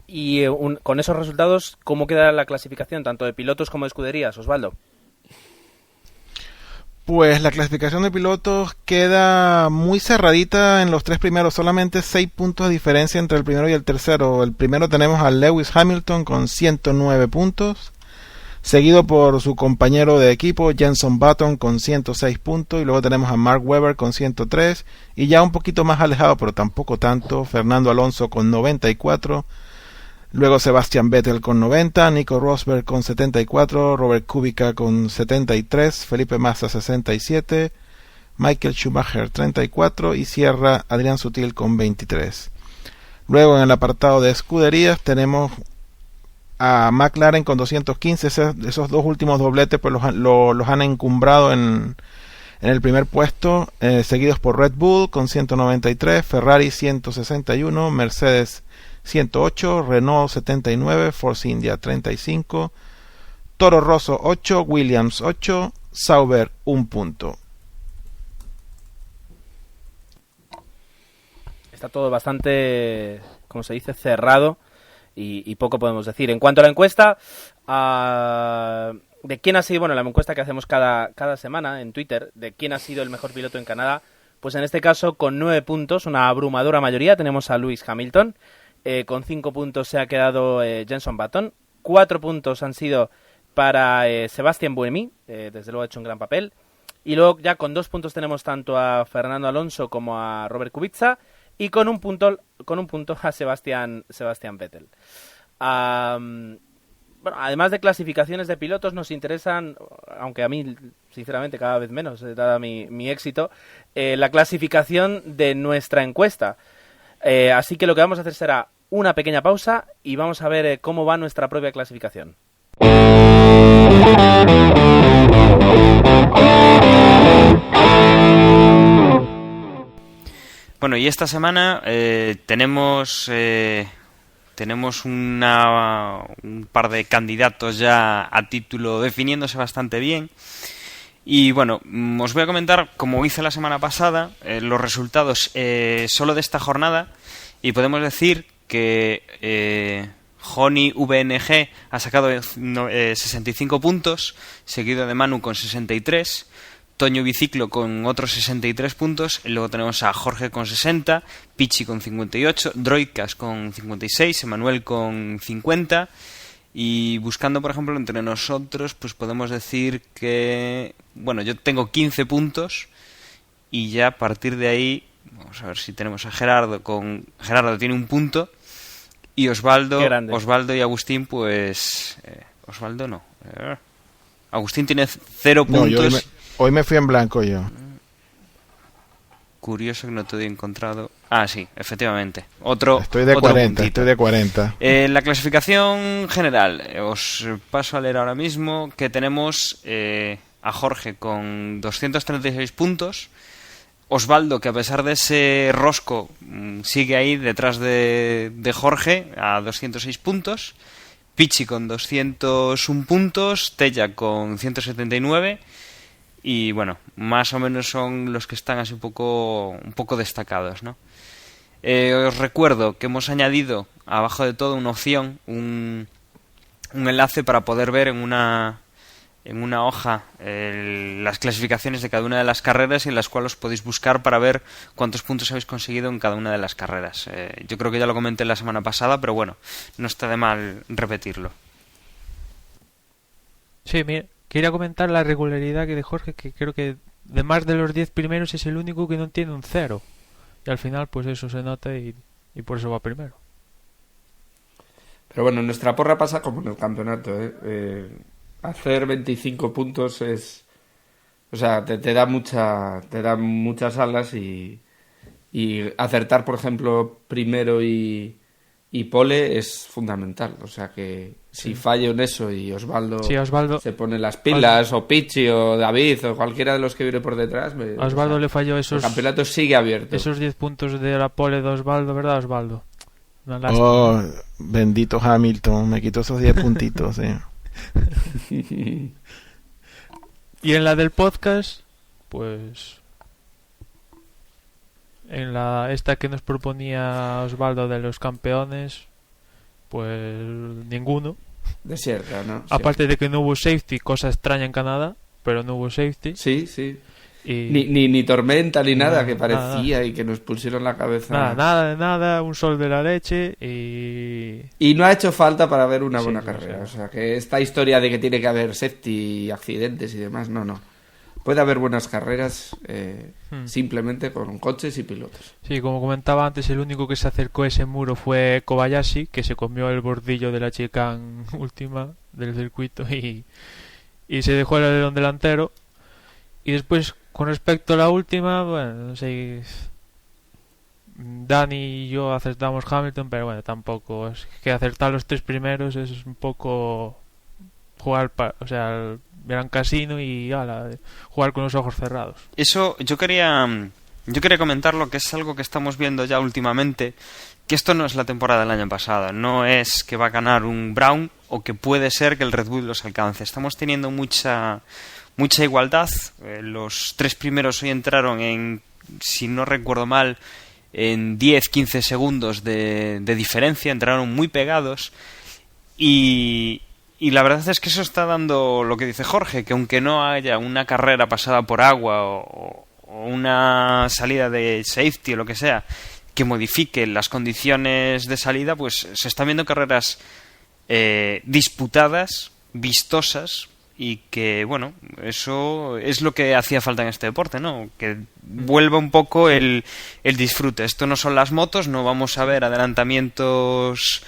Y con esos resultados, ¿cómo queda la clasificación tanto de pilotos como de escuderías, Osvaldo? Pues la clasificación de pilotos queda muy cerradita en los tres primeros, solamente 6 puntos de diferencia entre el primero y el tercero. El primero tenemos a Lewis Hamilton con 109 puntos, seguido por su compañero de equipo Jenson Button con 106 puntos, y luego tenemos a Mark Webber con 103, y ya un poquito más alejado, pero tampoco tanto, Fernando Alonso con 94, luego Sebastian Vettel con 90, Nico Rosberg con 74, Robert Kubica con 73, Felipe Massa 67, Michael Schumacher 34 y cierra Adrián Sutil con 23. Luego en el apartado de escuderías tenemos a McLaren con 215, esos dos últimos dobletes pues los han encumbrado en el primer puesto, seguidos por Red Bull con 193, Ferrari 161, Mercedes 108, Renault 79, Force India 35, Toro Rosso 8, Williams 8, Sauber 1 punto. Está todo bastante, como se dice, cerrado y poco podemos decir. En cuanto a la encuesta, de quién ha sido, bueno, la encuesta que hacemos cada semana en Twitter, de quién ha sido el mejor piloto en Canadá, pues en este caso con 9 puntos, una abrumadora mayoría, tenemos a Lewis Hamilton. Con 5 puntos se ha quedado Jenson Button. 4 puntos han sido para Sebastian Buemi, desde luego ha hecho un gran papel. Y luego ya con 2 puntos tenemos tanto a Fernando Alonso como a Robert Kubica, y con un punto a Sebastian Vettel. Bueno, además de clasificaciones de pilotos, nos interesan, aunque a mí sinceramente cada vez menos, dada mi éxito, la clasificación de nuestra encuesta. Así que lo que vamos a hacer será una pequeña pausa y vamos a ver cómo va nuestra propia clasificación. Bueno, y esta semana tenemos un par de candidatos ya a título definiéndose bastante bien. Y bueno, os voy a comentar, como hice la semana pasada, los resultados solo de esta jornada. Y podemos decir que Honey VNG ha sacado 65 puntos, seguido de Manu con 63, Toño Biciclo con otros 63 puntos, y luego tenemos a Jorge con 60, Pichi con 58, Droidcast con 56, Emanuel con 50, y buscando, por ejemplo, entre nosotros, pues podemos decir que, bueno, yo tengo 15 puntos, y ya a partir de ahí, vamos a ver si tenemos a Gerardo Gerardo tiene un punto, y Osvaldo y Agustín, pues... Osvaldo no. Agustín tiene 0 puntos. No, hoy me fui en blanco yo. Curioso que no te he encontrado. Ah, sí, efectivamente. Estoy de 40. La clasificación general. Os paso a leer ahora mismo que tenemos a Jorge con 236 puntos. Osvaldo, que a pesar de ese rosco sigue ahí detrás de Jorge a 206 puntos. Pichi con 201 puntos. Tella con 179. Y bueno, más o menos son los que están así un poco destacados, ¿no? Os recuerdo que hemos añadido abajo de todo una opción, un enlace para poder ver en una hoja las clasificaciones de cada una de las carreras, en las cuales os podéis buscar para ver cuántos puntos habéis conseguido en cada una de las carreras. Yo creo que ya lo comenté la semana pasada, pero bueno, no está de mal repetirlo. Sí, mira, quería comentar la regularidad que de Jorge, que creo que de más de los 10 primeros es el único que no tiene un 0. Y al final pues eso se nota y por eso va primero. Pero bueno, nuestra porra pasa como en el campeonato, hacer 25 puntos es... O sea, te da muchas alas y acertar, por ejemplo, primero y pole es fundamental. O sea que si fallo en eso y Osvaldo se pone las pilas, o Pichi, o David, o cualquiera de los que viene por detrás... A Osvaldo le falló el campeonato sigue abierto. Esos 10 puntos de la pole de Osvaldo, ¿verdad, Osvaldo? Oh, bendito Hamilton, me quitó esos 10 puntitos, Y en la del podcast, pues... En esta que nos proponía Osvaldo de los campeones, pues ninguno. Desierta, ¿no? Aparte de que no hubo safety, cosa extraña en Canadá, pero no hubo safety. Sí. Ni tormenta ni nada que parecía nada. Y que nos pusieron la cabeza. Nada, un sol de la leche y no ha hecho falta para ver una buena carrera. O sea, que esta historia de que tiene que haber safety, accidentes y demás, no. Puede haber buenas carreras simplemente con coches y pilotos. Sí, como comentaba antes, el único que se acercó a ese muro fue Kobayashi, que se comió el bordillo de la chicane última del circuito y se dejó el alerón delantero. Y después, con respecto a la última, bueno, no sé, Dani y yo acertamos Hamilton, pero bueno, tampoco es que acertar los 3 primeros es un poco jugar, el gran casino y jugar con los ojos cerrados. Eso yo quería comentarlo, que es algo que estamos viendo ya últimamente, que esto no es la temporada del año pasado, no es que va a ganar un Brown o que puede ser que el Red Bull los alcance. Estamos teniendo mucha igualdad. Los 3 primeros hoy entraron en, si no recuerdo mal, en 10-15 segundos de diferencia, entraron muy pegados y la verdad es que eso está dando lo que dice Jorge, que aunque no haya una carrera pasada por agua o una salida de safety o lo que sea que modifique las condiciones de salida, pues se están viendo carreras disputadas, vistosas, y que, bueno, eso es lo que hacía falta en este deporte, ¿no? Que vuelva un poco el disfrute. Esto no son las motos, no vamos a ver adelantamientos...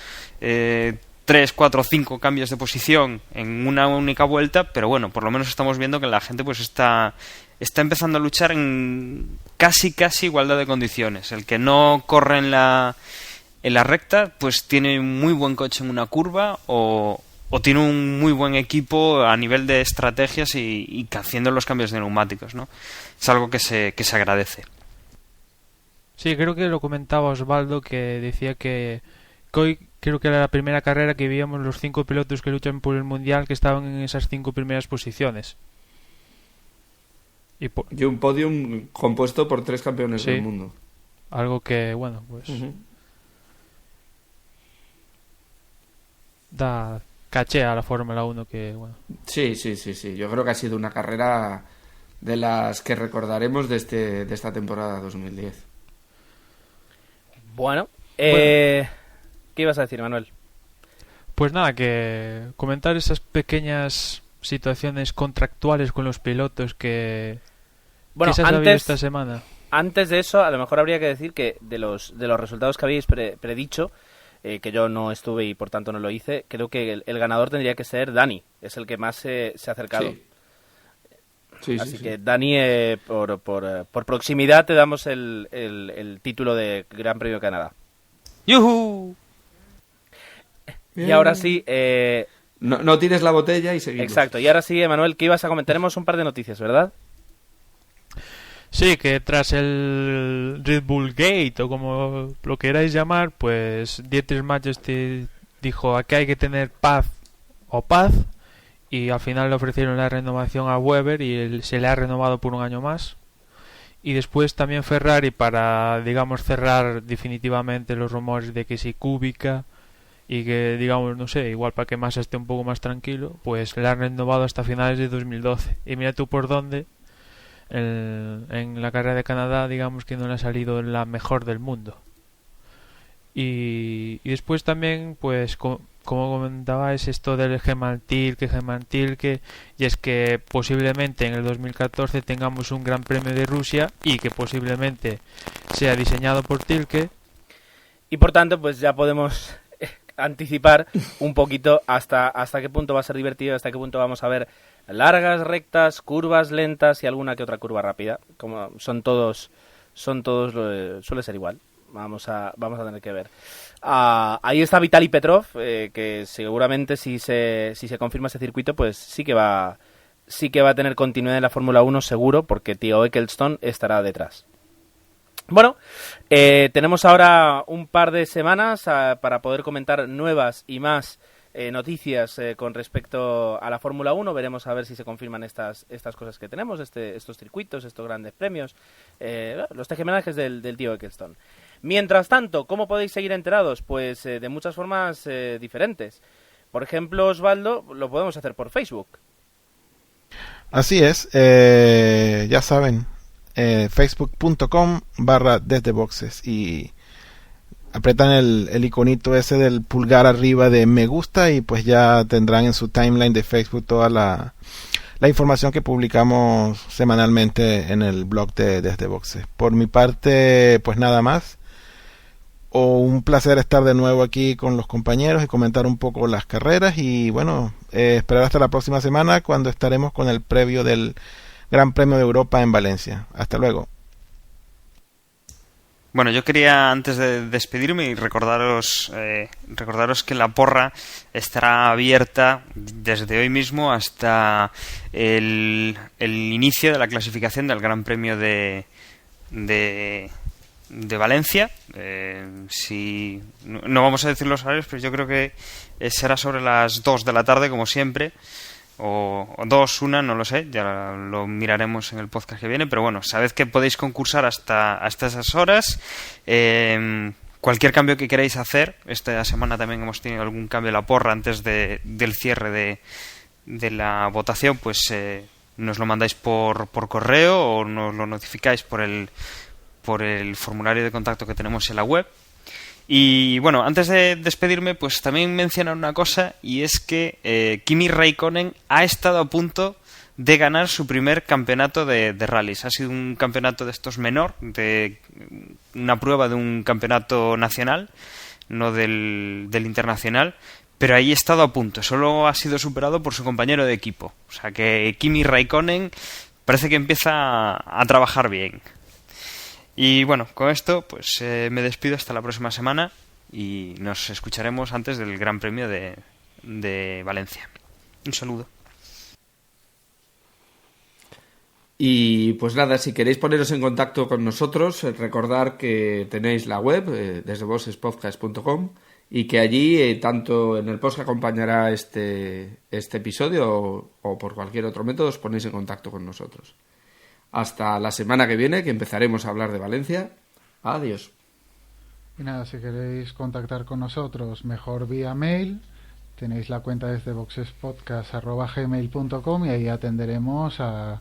3, 4, 5 cambios de posición en una única vuelta, pero bueno, por lo menos estamos viendo que la gente pues está empezando a luchar en casi igualdad de condiciones. El que no corre en la recta, pues tiene muy buen coche en una curva o o tiene un muy buen equipo a nivel de estrategias y haciendo los cambios de neumáticos, ¿no? Es algo que se agradece. Sí, creo que lo comentaba Osvaldo, que decía que hoy creo que era la primera carrera que veíamos los 5 pilotos que luchan por el Mundial que estaban en esas 5 primeras posiciones. Y un podium compuesto por 3 campeones del mundo. Algo que, bueno, pues da caché a la Fórmula 1 que, bueno. Sí. Yo creo que ha sido una carrera de las que recordaremos de esta temporada 2010. Bueno, ¿qué ibas a decir, Manuel? Pues nada, que comentar esas pequeñas situaciones contractuales con los pilotos que se ha sabido esta semana. Antes de eso, a lo mejor habría que decir que de los resultados que habéis predicho, que yo no estuve y por tanto no lo hice, creo que el ganador tendría que ser Dani, es el que más se ha acercado. Así que Dani, por proximidad te damos el título de Gran Premio de Canadá. ¡Yuhu! Y ahora sí... No tires la botella y seguimos. Exacto, y ahora sí, Emanuel, ¿qué ibas a comentar? Tenemos un par de noticias, ¿verdad? Sí, que tras el Red Bull Gate, o como lo queráis llamar, pues Dietrich Majesty dijo: aquí hay que tener paz, y al final le ofrecieron la renovación a Weber y se le ha renovado por un año más. Y después también Ferrari, para, digamos, cerrar definitivamente los rumores de que si Kubica y que, digamos, no sé, igual para que Massa esté un poco más tranquilo, pues le han renovado hasta finales de 2012. Y mira tú por dónde, en la carrera de Canadá, digamos que no le ha salido la mejor del mundo. Y después también, pues, como comentaba, es esto del Gemantilke, y es que posiblemente en el 2014 tengamos un Gran Premio de Rusia y que posiblemente sea diseñado por Tilke. Y por tanto, pues ya podemos anticipar un poquito hasta qué punto va a ser divertido, hasta qué punto vamos a ver largas, rectas, curvas lentas y alguna que otra curva rápida. Como son todos suele ser igual. Vamos a tener que ver. Ahí está Vitaly Petrov, que seguramente si se confirma ese circuito, pues sí que va a tener continuidad en la Fórmula 1 seguro, porque Theo Ecclestone estará detrás. Bueno, tenemos ahora un par de semanas para poder comentar nuevas y más noticias con respecto a la Fórmula 1. Veremos a ver si se confirman estas cosas que tenemos, estos circuitos, estos grandes premios, los tejemanejes del tío Ecclestone. Mientras tanto, ¿cómo podéis seguir enterados? Pues de muchas formas diferentes. Por ejemplo, Osvaldo, lo podemos hacer por Facebook. Así es, ya saben, facebook.com/desdeboxes y apretan el iconito ese del pulgar arriba de me gusta y pues ya tendrán en su timeline de Facebook toda la información que publicamos semanalmente en el blog de Desde Boxes. Por mi parte, pues nada más. Un placer estar de nuevo aquí con los compañeros y comentar un poco las carreras y bueno, esperar hasta la próxima semana cuando estaremos con el previo del Gran Premio de Europa en Valencia. Hasta luego. Bueno, yo quería, antes de despedirme, y recordaros que la porra estará abierta desde hoy mismo hasta el inicio de la clasificación del Gran Premio de Valencia. Si no vamos a decir los horarios, pero yo creo que será sobre las 2 de la tarde, como siempre. O 2, 1, no lo sé, ya lo miraremos en el podcast que viene, pero bueno, sabed que podéis concursar hasta esas horas. Cualquier cambio que queráis hacer, esta semana también hemos tenido algún cambio de la porra antes del cierre de la votación, pues nos lo mandáis por correo o nos lo notificáis por el formulario de contacto que tenemos en la web. Y bueno, antes de despedirme, pues también mencionar una cosa, y es que Kimi Räikkönen ha estado a punto de ganar su primer campeonato de rallies. Ha sido un campeonato de estos menor, de una prueba de un campeonato nacional, no del internacional, pero ahí ha estado a punto. Solo ha sido superado por su compañero de equipo. O sea que Kimi Räikkönen parece que empieza a trabajar bien. Y bueno, con esto pues me despido hasta la próxima semana y nos escucharemos antes del Gran Premio de de Valencia. Un saludo. Y pues nada, si queréis poneros en contacto con nosotros, recordar que tenéis la web desde boxespodcast.com y que allí, tanto en el post que acompañará este episodio o por cualquier otro método, os ponéis en contacto con nosotros. Hasta la semana que viene, que empezaremos a hablar de Valencia. Adiós. Y nada, si queréis contactar con nosotros, mejor vía mail. Tenéis la cuenta desde boxespodcast@gmail.com y ahí atenderemos a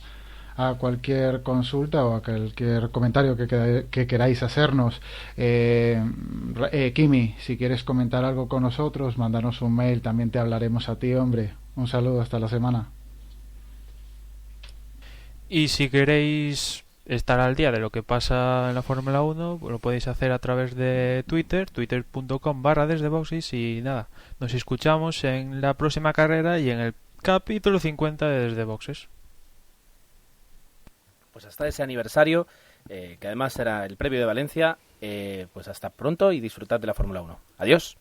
cualquier consulta o a cualquier comentario que queráis hacernos. Kimi, si quieres comentar algo con nosotros, mándanos un mail, también te hablaremos a ti, hombre. Un saludo, hasta la semana. Y si queréis estar al día de lo que pasa en la Fórmula 1, lo podéis hacer a través de Twitter, twitter.com/desdeboxes, y nada, nos escuchamos en la próxima carrera y en el capítulo 50 de Desde Boxes. Pues hasta ese aniversario, que además será el previo de Valencia, pues hasta pronto y disfrutad de la Fórmula 1. Adiós.